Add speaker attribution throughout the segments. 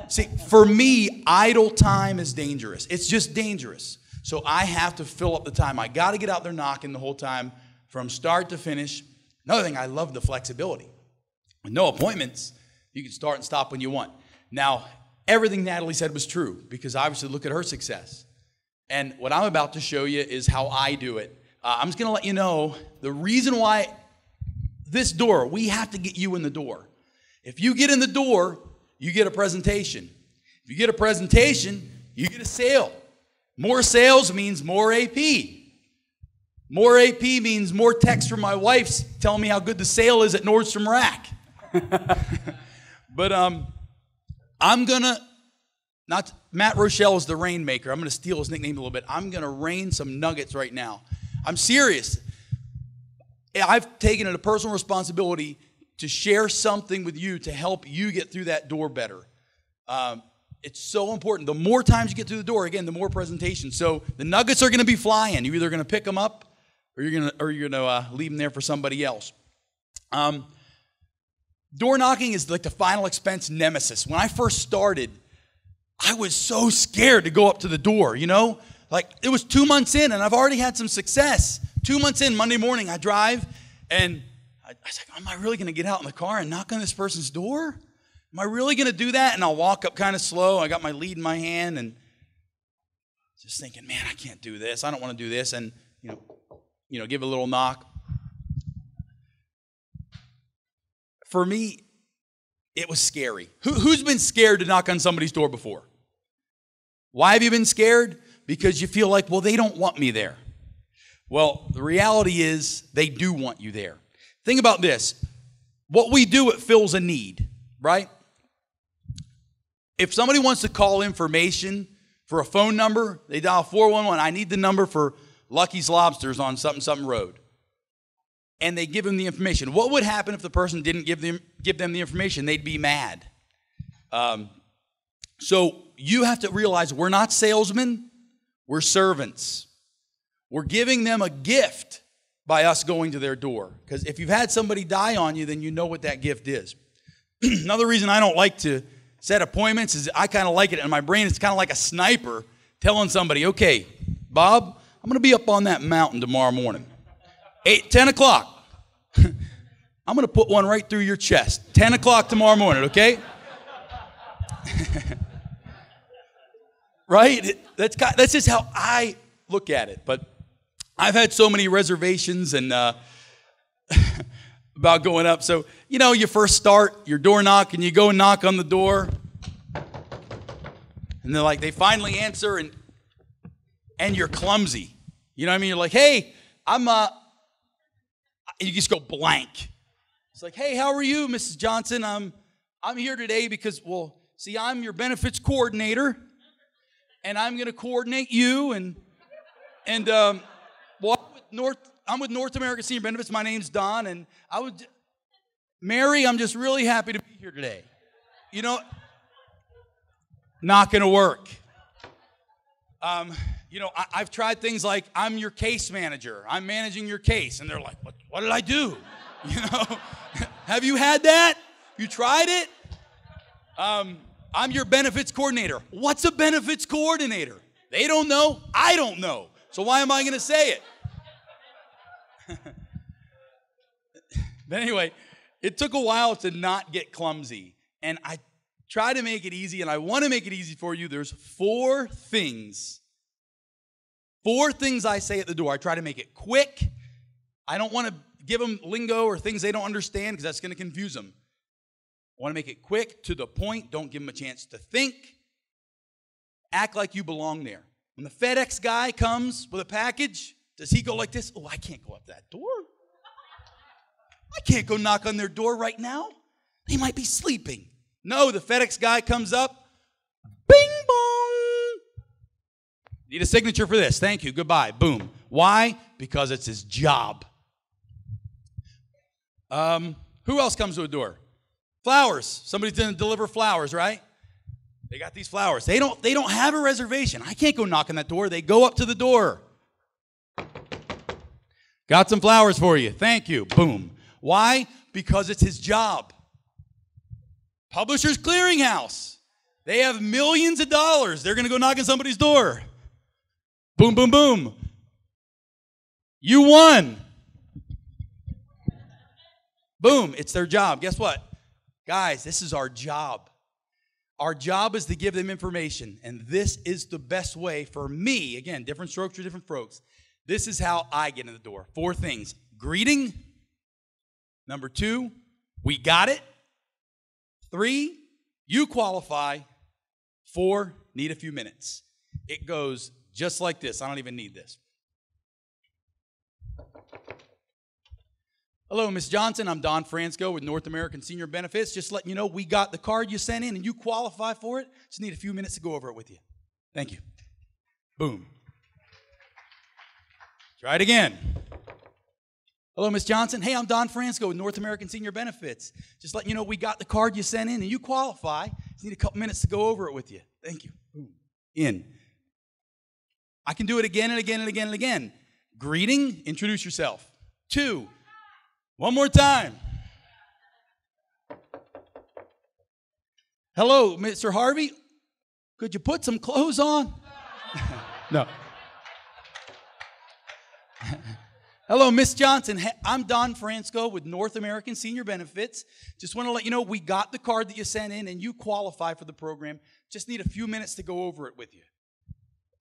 Speaker 1: See, for me, idle time is dangerous. It's just dangerous. So I have to fill up the time. I got to get out there knocking the whole time from start to finish. Another thing, I love the flexibility. With no appointments, you can start and stop when you want. Now, everything Natalie said was true because obviously look at her success. And what I'm about to show you is how I do it. I'm just going to let you know the reason why this door, we have to get you in the door. If you get in the door, you get a presentation. If you get a presentation, you get a sale. More sales means more AP. More AP means more texts from my wife telling me how good the sale is at Nordstrom Rack. But I'm going to, Matt Rochelle is the rainmaker. I'm going to steal his nickname a little bit. I'm going to rain some nuggets right now. I'm serious. I've taken it a personal responsibility to share something with you to help you get through that door better. It's so important. The more times you get through the door, again, the more presentation. So the nuggets are going to be flying. You're either going to pick them up or you're going to leave them there for somebody else. Door knocking is like the final expense nemesis. When I first started, I was so scared to go up to the door, you know? Like, it was 2 months in, and I've already had some success. 2 months in, Monday morning, I drive, and I was like, am I really going to get out in the car and knock on this person's door? Am I really going to do that? And I'll walk up kind of slow. I got my lead in my hand, and just thinking, man, I can't do this. I don't want to do this. And, you know, give a little knock. For me, it was scary. Who's been scared to knock on somebody's door before? Why have you been scared? Because you feel like, well, they don't want me there. Well, the reality is they do want you there. Think about this. What we do, it fills a need, right? If somebody wants to call information for a phone number, they dial 411. I need the number for Lucky's Lobsters on something road. And they give them the information. What would happen if the person didn't give them the information? They'd be mad. So you have to realize we're not salesmen, we're servants. We're giving them a gift by us going to their door. Because if you've had somebody die on you, then you know what that gift is. Another reason I don't like to set appointments is I kind of like it in my brain. It's kind of like a sniper telling somebody, okay, Bob, I'm going to be up on that mountain tomorrow morning. 10 o'clock. I'm going to put one right through your chest. 10 o'clock tomorrow morning, okay? Right? That's just how I look at it. But I've had so many reservations and about going up. So, you know, you first start your door knock and you go and knock on the door. And they're like, they finally answer and you're clumsy. You know what I mean? You're like, hey, you just go blank. It's like, hey, how are you, Mrs. Johnson? I'm here today because, well, see, I'm your benefits coordinator, and I'm going to coordinate you. Well, I'm with North American Senior Benefits. My name's Don, and Mary, I'm just really happy to be here today. You know, not going to work. You know, I've tried things like, I'm your case manager. I'm managing your case. And they're like, what did I do? You know, have you had that? You tried it? I'm your benefits coordinator. What's a benefits coordinator? They don't know. I don't know. So why am I going to say it? But anyway, it took a while to not get clumsy. And I try to make it easy, and I want to make it easy for you. There's four things I say at the door. I try to make it quick. I don't want to give them lingo or things they don't understand because that's going to confuse them. I want to make it quick, to the point. Don't give them a chance to think. Act like you belong there. When the FedEx guy comes with a package, does he go like this? Oh, I can't go up that door. I can't go knock on their door right now. They might be sleeping. No, the FedEx guy comes up. Bing, bong. Need a signature for this. Thank you. Goodbye. Boom. Why? Because it's his job. Who else comes to a door? Flowers. Somebody's going to deliver flowers, right? They got these flowers. They don't have a reservation. I can't go knock on that door. They go up to the door. Got some flowers for you. Thank you. Boom. Why? Because it's his job. Publishers Clearinghouse. They have millions of dollars. They're going to go knock on somebody's door. Boom, boom, boom. You won. Boom, it's their job. Guess what? Guys, this is our job. Our job is to give them information, and this is the best way for me. Again, different strokes for different folks. This is how I get in the door. 4 things. Greeting. Number 2, we got it. 3, you qualify. 4, need a few minutes. It goes just like this. I don't even need this. Hello, Ms. Johnson. I'm Don Francisco with North American Senior Benefits. Just letting you know we got the card you sent in and you qualify for it. Just need a few minutes to go over it with you. Thank you. Boom. Try it again. Hello, Ms. Johnson. Hey, I'm Don Francisco with North American Senior Benefits. Just letting you know we got the card you sent in and you qualify. Just need a couple minutes to go over it with you. Thank you. Boom. In. I can do it again and again and again and again. Greeting, introduce yourself. 2, one more time. Hello, Mr. Harvey. Could you put some clothes on? No. Hello, Miss Johnson. I'm Don Francisco with North American Senior Benefits. Just want to let you know we got the card that you sent in and you qualify for the program. Just need a few minutes to go over it with you.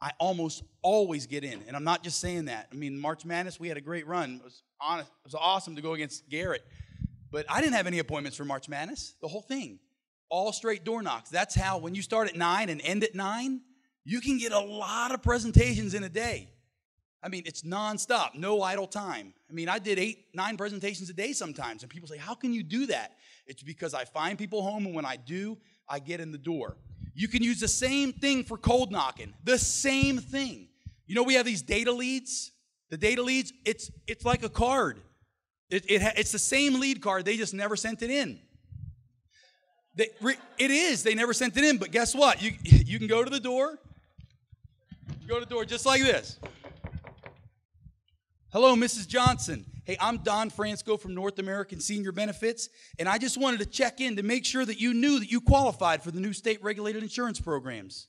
Speaker 1: I almost always get in, and I'm not just saying that. I mean, March Madness, we had a great run. It was awesome to go against Garrett. But I didn't have any appointments for March Madness, the whole thing. All straight door knocks. That's how, when you start at 9 and end at 9, you can get a lot of presentations in a day. I mean, it's nonstop, no idle time. I mean, I did 8, 9 presentations a day sometimes, and people say, how can you do that? It's because I find people home, and when I do, I get in the door. You can use the same thing for cold knocking. The same thing. You know, we have these data leads. The data leads, it's like a card. It's the same lead card. They just never sent it in. It is. They never sent it in. But guess what? You can go to the door. Go to the door just like this. Hello, Mrs. Johnson. Hey, I'm Don Francisco from North American Senior Benefits, and I just wanted to check in to make sure that you knew that you qualified for the new state-regulated insurance programs.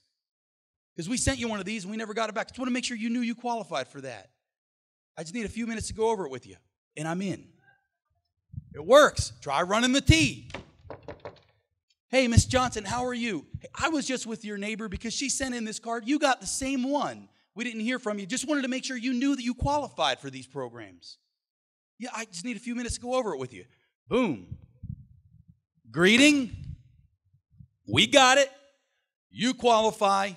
Speaker 1: Because we sent you one of these, and we never got it back. Just want to make sure you knew you qualified for that. I just need a few minutes to go over it with you, and I'm in. It works. Try running the T. Hey, Miss Johnson, how are you? Hey, I was just with your neighbor because she sent in this card. You got the same one. We didn't hear from you. Just wanted to make sure you knew that you qualified for these programs. Yeah, I just need a few minutes to go over it with you. Boom. Greeting. We got it. You qualify.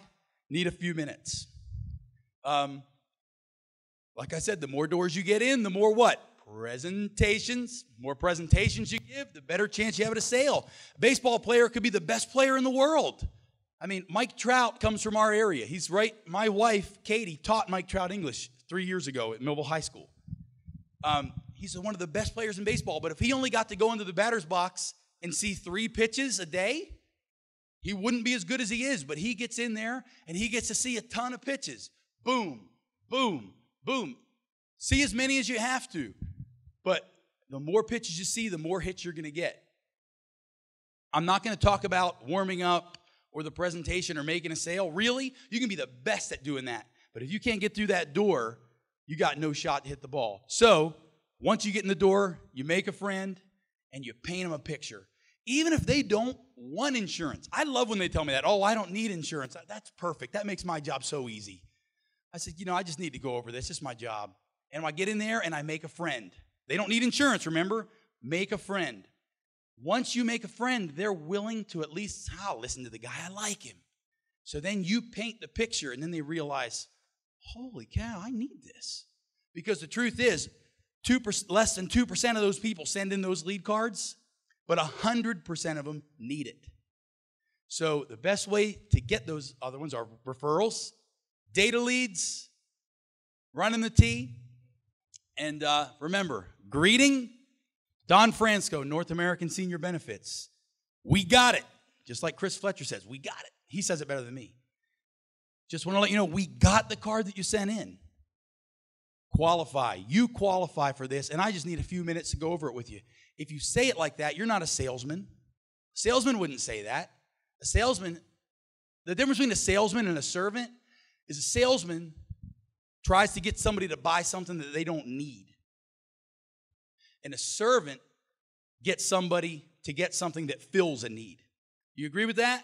Speaker 1: Need a few minutes. Like I said, the more doors you get in, the more what? Presentations. More presentations you give, the better chance you have at a sale. A baseball player could be the best player in the world. I mean, Mike Trout comes from our area. He's right. My wife, Katie, taught Mike Trout English 3 years ago at Millville High School. He's one of the best players in baseball, but if he only got to go into the batter's box and see 3 pitches a day, he wouldn't be as good as he is, but he gets in there and he gets to see a ton of pitches. Boom, boom, boom. See as many as you have to, but the more pitches you see, the more hits you're going to get. I'm not going to talk about warming up or the presentation or making a sale. Really, you can be the best at doing that, but if you can't get through that door, you got no shot to hit the ball. So, once you get in the door, you make a friend, and you paint them a picture. Even if they don't want insurance. I love when they tell me that. Oh, I don't need insurance. That's perfect. That makes my job so easy. I said, I just need to go over this. It's my job. And I get in there, and I make a friend. They don't need insurance, remember? Make a friend. Once you make a friend, they're willing to at least, listen to the guy. I like him. So then you paint the picture, and then they realize, holy cow, I need this. Because the truth is, less than 2% of those people send in those lead cards, but 100% of them need it. So the best way to get those other ones are referrals, data leads, running the T, and remember, greeting, Don Francisco, North American Senior Benefits. We got it. Just like Chris Fletcher says, we got it. He says it better than me. Just want to let you know, we got the card that you sent in. Qualify. You qualify for this, and I just need a few minutes to go over it with you. If you say it like that, you're not a salesman. A salesman wouldn't say that. A salesman The difference between a salesman and a servant is a salesman tries to get somebody to buy something that they don't need. And a servant gets somebody to get something that fills a need. You agree with that?